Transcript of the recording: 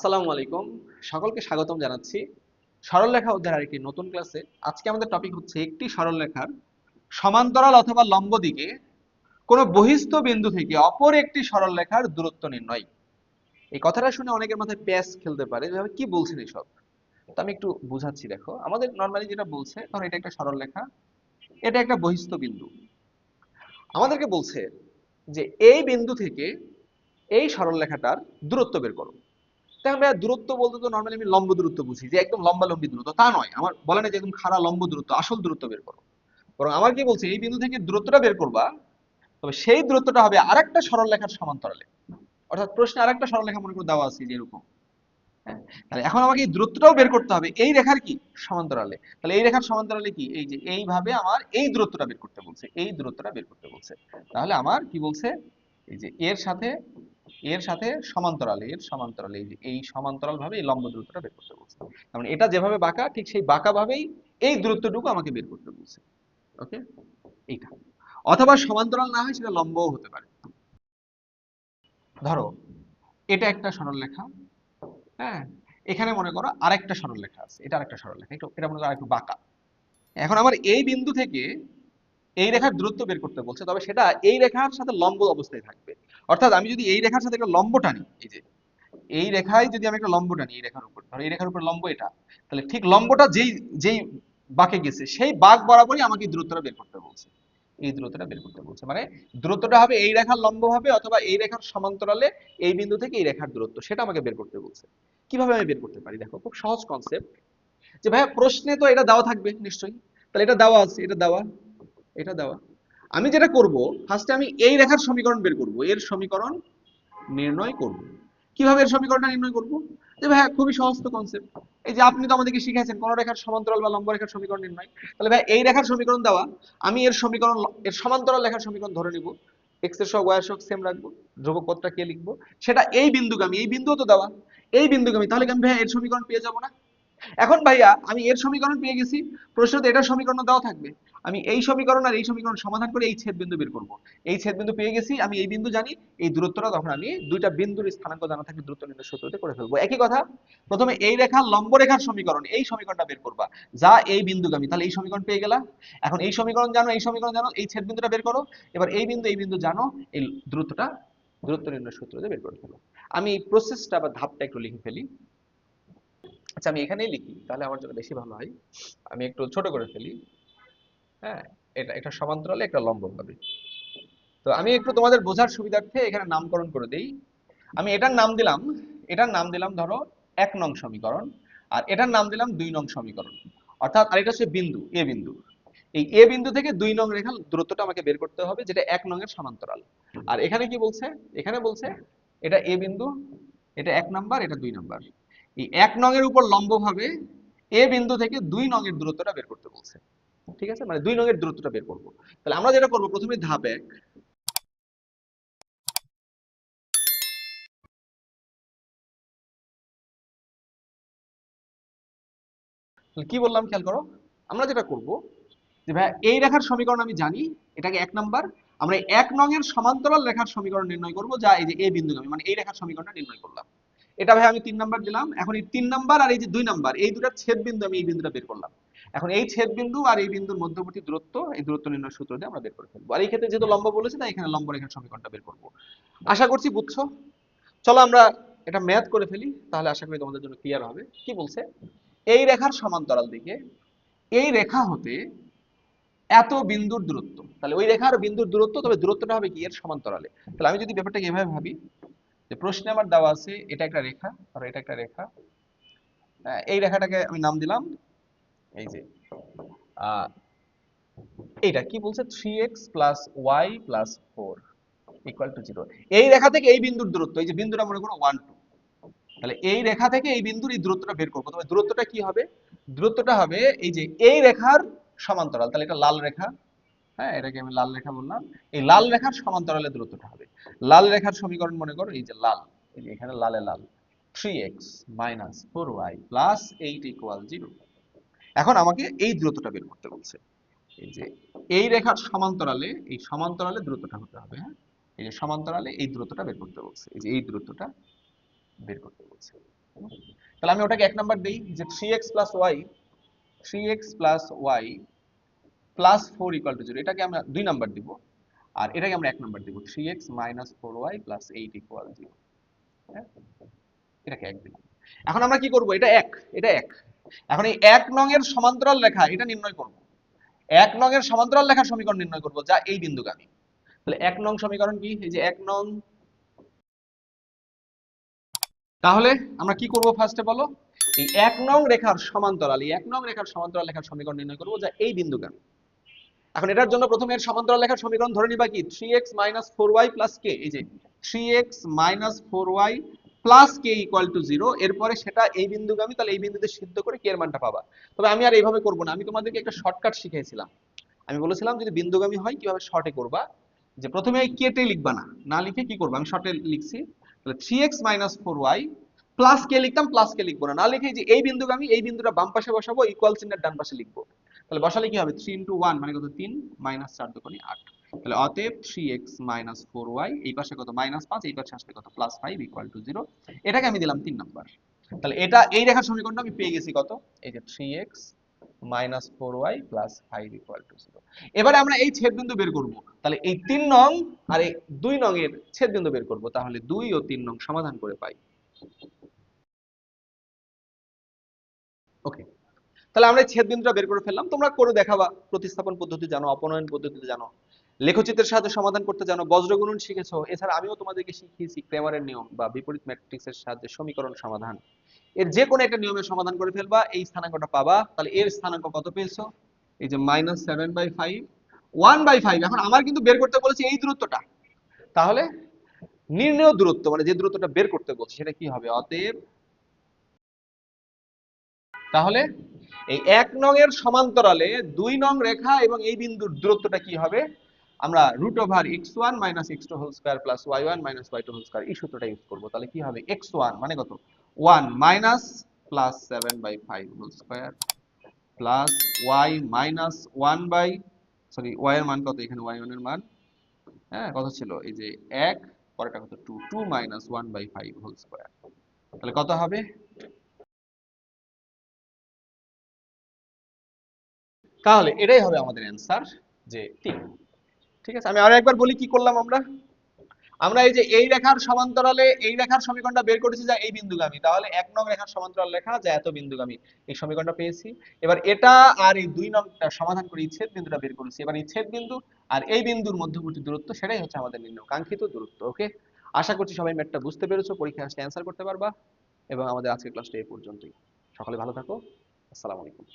আসসালামু আলাইকুম। সকলকে স্বাগতম জানাচ্ছি সরলরেখা অধ্যায়ের আরেকটি নতুন ক্লাসে। আজকে আমাদের টপিক হচ্ছে একটি সরলরেখার সমান্তরাল অথবা লম্ব দিকে কোনো বহিস্থ বিন্দু থেকে অপর একটি সরলরেখার দূরত্ব নির্ণয়। এই কথাটা শুনে অনেকের মাথায় প্যাচ খেলতে পারে যে কি বলছেন এসব। তো আমি একটু বুঝাচ্ছি। দেখো, আমাদের নরমালি যেটা বলছে, ধরো এটা একটা সরলরেখা, এটা একটা বহিস্থ বিন্দু। আমাদেরকে বলছে যে এই বিন্দু থেকে এই সরলরেখাটার দূরত্ব বের করো। দেখেন ভাইয়া, দূরত্ব বলতে তো নর্মালি আমি লম্ব দূরত্ব বুঝি, যে একদম লম্বা লম্বি দূরত্ব তা নয়। আমার বলে না যে একদম খাড়া লম্ব দূরত্ব, আসল দূরত্ব বের করো। বরং আমার কি বলছে, এই বিন্দু থেকে দূরত্বটা বের করবা, তবে সেই দূরত্বটা হবে আরেকটা সরল রেখার সমান্তরালে। অর্থাৎ প্রশ্নে আরেকটা সরল রেখা মনে করে দেওয়া আছে যে এরকম। হ্যাঁ, তাহলে এখন আমাকে এই দূরত্বটাও বের করতে হবে এই রেখার কি সমান্তরালে। তাহলে এই রেখার সমান্তরালে কি, এই যে এইভাবে আমার এই দূরত্বটা বের করতে বলছে, এই দূরত্বটা বের করতে বলছে। তাহলে আমার কি বলছে, এই যে এর সাথে সমান্তরালে, এর সমান্তরালে, এই যে এই সমান্তরাল ভাবে এই লম্ব দূরত্বটা বের করতে বলছে। মানে এটা যেভাবে বাঁকা, ঠিক সেই বাঁকা ভাবেই এই দূরত্বটুকু আমাকে বের করতে বলছে। ওকে, এইটা। অথবা সমান্তরাল না হয় সেটা লম্বও হতে পারে। ধরো এটা একটা সরলরেখা, হ্যাঁ, এখানে মনে করো আরেকটা সরলরেখা আছে, এটা আরেকটা সরলরেখা, এটা মনে করো আরেকটু বাঁকা। এখন আমার এই বিন্দু থেকে এই রেখার দূরত্ব বের করতে বলছে, তবে সেটা এই রেখার সাথে লম্ব অবস্থায় থাকবে। অর্থাৎ আমি যদি এই রেখার সাথে একটা লম্ব টানি, এই যে এই রেখায় যদি আমি একটা লম্ব টানি, এই রেখার উপর, ধরো এই রেখার উপর লম্ব এটা, তাহলে ঠিক লম্বটা যেই যেই বাঁকে গেছে সেই বাঁক বরাবরই আমাকে এই দূরত্বটা বের করতে বলছে। এই দূরত্বটা বের করতে বলছে মানে দূরত্বটা হবে এই রেখার লম্ব হবে, অথবা এই রেখার সমান্তরালে এই বিন্দু থেকে এই রেখার দূরত্ব, সেটা আমাকে বের করতে বলছে। কিভাবে আমি বের করতে পারি? দেখো, খুব সহজ কনসেপ্ট। যে ভাইয়া প্রশ্নে তো এটা দেওয়া থাকবে নিশ্চয়ই, তাহলে এটা দেওয়া আছে, এটা দেওয়া, এটা দেওয়া। আমি যেটা করব, ফার্স্টে আমি এই রেখার সমীকরণ বের করব, এর সমীকরণ নির্ণয় করব। কিভাবে এর সমীকরণটা নির্ণয় করব? যে ভাই খুবই সহজ তো কনসেপ্ট। এই যে আপনি তো আমাদেরকে শিখাইছেন কোন রেখার সমান্তরাল বা লম্ব রেখার সমীকরণ নির্ণয়। তাহলে ভাই এই রেখার সমীকরণ দেওয়া, আমি এর সমীকরণ, এর সমান্তরাল রেখার সমীকরণ ধরে নিব, এক্স এর সহগ ওয়াই এর সহগ সেম রাখবো, ধ্রুবক পদটা কে লিখবো, সেটা এই বিন্দুগামী, এই বিন্দুও তো দেওয়া, এই বিন্দুগামী। তাহলে কি আমি ভাই এর সমীকরণ পেয়ে যাব না? এখন ভাইয়া আমি এর সমীকরণ পেয়ে গেছি, প্রশ্নতে এটার সমীকরণ দেওয়া থাকবে। আমি এই সমীকরণ আর এই সমীকরণ সমাধান করে এই ছেদ বিন্দু বের করব। এই ছেদ বিন্দু পেয়ে গেছি, আমি এই বিন্দু জানি, এই দূরত্বটা তখন আমি দুইটা বিন্দুর স্থানাঙ্ক জানা থাকলে দূরত্ব নির্ণয় সূত্রতে করে ফেলবো। একই কথা, প্রথমে এই রেখা লম্ব রেখার সমীকরণ, এই সমীকরণটা বের করবা যা এই বিন্দুগামী, তাহলে এই সমীকরণ পেয়ে গেলা। এখন এই সমীকরণ জানো, এই সমীকরণ জানো, এই ছেদ বিন্দুটা বের করো। এবার এই বিন্দু জানো, এই দূরত্বটা, দূরত্ব নির্ণয় সূত্রতে বের করে ফেলো। আমি এই প্রসেসটা বা ধাপটা একটু লিখে ফেলি। আচ্ছা, আমি এখানেই লিখি, তাহলে আমার জন্য বেশি ভালো হয়। আমি একটু ছোট করে ফেলি। হ্যাঁ, এটা একটা সমান্তরালে একটা লম্ব হবে। তো আমি একটু তোমাদের বোঝার সুবিধার্থে এখানে নামকরণ করে দেই। আমি এটার নাম দিলাম ধরো 1 নং সমীকরণ, আর এটার নাম দিলাম 2 নং সমীকরণ। অর্থাৎ আর এটা হচ্ছে বিন্দু, এ বিন্দু। এই এ বিন্দু থেকে 2 নং রেখার দূরত্বটা আমাকে বের করতে হবে, যেটা 1 নং এর সমান্তরাল। আর এখানে কি বলছে, এখানে বলছে এটা এ বিন্দু, এটা 1 নাম্বার, এটা 2 নাম্বার। এই 1 নং এর উপর লম্ব ভাবে এ বিন্দু থেকে 2 নং এর দূরত্বটা বের করতে বলছে। ঠিক আছে, মানে 2 নং এর দূরত্বটা বের করব। তাহলে আমরা যেটা করব, প্রথমে ধাপ 1, কি বললাম খেয়াল করো। আমরা যেটা করব, যে ভাই এই রেখার সমীকরণ আমি জানি, এটাকে 1 নাম্বার। আমরা এই 1 নং এর সমান্তরাল রেখার সমীকরণ নির্ণয় করব, যা এই যে এ বিন্দুগামী, মানে এই রেখার সমীকরণটা নির্ণয় করলাম। এটা ভাই আমি 3 নাম্বার দিলাম। এখন এই 3 নাম্বার আর এই যে 2 নাম্বার, এই দুটার ছেদ বিন্দু, আমি এই বিন্দুটা বের করলাম। এখন এই ছেদ বিন্দু আর এই বিন্দুর মধ্যবর্তী দূরত্ব, এই দূরত্ব নির্ণয় সূত্র দিয়ে আমরা বের করে ফেলবো। আর এই ক্ষেত্রে যেহেতু লম্ব বলেছে, তাই এখানে লম্ব রেখার সমীকরণটা বের করব। আশা করছি বুঝছো। চলো আমরা এটা ম্যাথ করে ফেলি, তাহলে আশা করি তোমাদের জন্য ক্লিয়ার হবে। কি বলছে, এই রেখার সমান্তরাল দিকে এই রেখা হতে এত বিন্দুর দূরত্ব, তাহলে ওই রেখা আর বিন্দুর দূরত্ব, তবে দূরত্বটা হবে কি এর সমান্তরালে। তাহলে আমি যদি ব্যাপারটাকে এভাবে ভাবি, যে প্রশ্নে আমার দেওয়া আছে এটা একটা রেখা, আর এটা একটা রেখা। হ্যাঁ, এই রেখাটাকে আমি নাম দিলাম এই যে আহ এইটা কি বলছে, 3x plus y plus 4 equal to 0। এই রেখা থেকে এই বিন্দুর দূরত্ব, এই যে বিন্দুটা মনে করো 1 2, তাহলে এই রেখা থেকে এই বিন্দুর এই দূরত্বটা বের করবো। তবে দূরত্বটা কি হবে, দূরত্বটা হবে এই যে এই রেখার সমান্তরাল, তাহলে এটা লাল রেখা। হ্যাঁ, এটাকে আমি লাল রেখা বললাম। এই লাল রেখার সমান্তরালে দূরত্বটা হবে। লাল রেখার সমীকরণ মনে করো এই যে লাল, এই যে এখানে লালে লাল, 3x minus 4y plus 8 equal 0। এখন আমাকে এই দূরত্বটা বের করতে বলছে। এই যে এই রেখার সমান্তরালে, এই সমান্তরালে দূরত্বটা হতে হবে। হ্যাঁ, এই যে সমান্তরালে এই দূরত্বটা বের করতে বলছে, এই যে এই দূরত্বটা বের করতে বলছে। তাহলে আমি ওটাকে 1 নাম্বার দেই, যে 3x plus y, 3x plus y plus 4 equal to 0, এটাকে আমরা 2 নাম্বার দিব। আর এটাকে আমরা 1 নাম্বার দিব, 3x minus 4y plus 8 equal 0। হ্যাঁ, এটাকে 1 দিলাম। এখন আমরা কি করব, এটা 1, এটা 1। এখন এই 1 নং এর সমান্তরাল রেখা এটা নির্ণয় করব। 1 নং এর সমান্তরাল রেখার সমীকরণ নির্ণয় করব যা এই বিন্দুগামী। তাহলে 1 নং সমীকরণ কি, এই যে 1 নং। তাহলে আমরা কি করব ফার্স্টে বলো, এই 1 নং রেখার সমান্তরাল, এই 1 নং রেখার সমান্তরাল রেখার সমীকরণ নির্ণয় করব যা এই বিন্দুগামী। এখন এটার জন্য প্রথমে এর সমান্তরাল রেখার সমীকরণ ধরে নিবা কি, 3x 4y k, এই যে 3x 4y k equal to 0। এরপরে সেটা এই বিন্দুগামী, তাহলে এই বিন্দুতে সিদ্ধ করে k এর মানটা পাবা। তবে আমি আর এইভাবে করব না, আমি তোমাদেরকে একটা শর্টকাট শিখিয়েছিলাম। আমি বলেছিলাম যদি বিন্দুগামী হয় কিভাবে শর্টে করবা, যে প্রথমে এই কেটে লিখবা না, না লিখে কি করবা, আমি শর্টে লিখছি। তাহলে 3x 4y প্লাস কে লিখতাম, প্লাস কে লিখবো না, না লিখে যে এই বিন্দুগামী, এই বিন্দুটা বাম পাশে বসাবো, ইকুয়াল চিহ্নের ডান পাশে লিখবো। তাহলে বসালে কি হবে, 3 × 1 মানে কত, 3 মাইনাস 4 দুগুণে 8। তাহলে অতএব 3x 4y, এই পাশে কত -5, এই পাশে আসলে কত +5 ইকুয়াল টু 0। এটাকে আমি দিলাম 3 নাম্বার। তাহলে এটা এই রেখার সমীকরণটা আমি পেয়ে গেছি কত, এই যে 3x 4y 5 ইকুয়াল টু 0। এবারে আমরা এই ছেদবিন্দু বের করব। তাহলে এই 3 নং আর এই 2 নং এর ছেদবিন্দু বের করব। তাহলে 2 ও 3 নং সমাধান করে পাই। ওকে, তাহলে আমরা এই ছেদবিন্দুটা বের করে ফেললাম। তোমরা করে দেখাবা, প্রতিস্থাপন পদ্ধতি জানো, অপনয়ন পদ্ধতি জানো, লেখচিত্রের সাহায্যে সমাধান করতে জানো, বজ্রগুণন শিখেছো। এছাড়া আমিও তোমাদেরকে শিখিয়েছি ক্রেমারের নিয়ম বা বিপরীত ম্যাট্রিক্সের সাহায্যে সমীকরণ সমাধান। এর যে কোনো একটা নিয়মের সমাধান করে ফেলবা, এই স্থানাঙ্কটা পাবা। তাহলে এর স্থানাঙ্ক কত পেয়েছো, এই যে -7/5, 1/5। এখন আমার কিন্তু বের করতে বলেছে এই দূরত্বটা। তাহলে নির্ণেয় দূরত্ব মানে যে দূরত্বটা বের করতে বলছে সেটা কি হবে, অতএব তাহলে এই 1 নং এর সমান্তরালে 2 নং রেখা এবং এই বিন্দুর দূরত্বটা কি হবে, আমরা √x1 - x2 whole square plus y1 - y2 whole square এই সূত্রটা ইউজ করব। তাহলে কি হবে, x1 মানে কত, 1 minus plus 7/5 whole square plus y minus 1 by, sorry y এর মান কত, এখানে y1 এর মান, হ্যাঁ কত ছিল, এই যে 1, পরেরটা কত 2, 2 মাইনাস 1/5 হোল স্কয়ার। তাহলে কত হবে, তাহলে এটাই হবে আমাদের অ্যান্সার, যে 3। ঠিক আছে, আমি আরো একবার বলি কি করলাম আমরা। আমরা এই যে এই রেখার সমান্তরালে এই রেখার সমীকরণটা বের করেছি যা এই বিন্দুগামী। তাহলে 1 নং রেখার সমান্তরাল রেখা যা এত বিন্দুগামী, এই সমীকরণটা পেয়েছি। এবার এটা আর এই 2 নংটা সমাধান করে এই ছেদ বিন্দুটা বের করেছি। এবার এই ছেদ বিন্দু আর এই বিন্দুর মধ্যবর্তী দূরত্ব, সেটাই হচ্ছে আমাদের নির্ণয় কাঙ্ক্ষিত দূরত্ব। ওকে, আশা করছি সবাই ম্যাথটা বুঝতে পেরেছো, পরীক্ষায় আসলে অ্যান্সার করতে পারবা। এবং আমাদের আজকের ক্লাসটা এই পর্যন্তই। সকলে ভালো থাকো, আসসালামু আলাইকুম।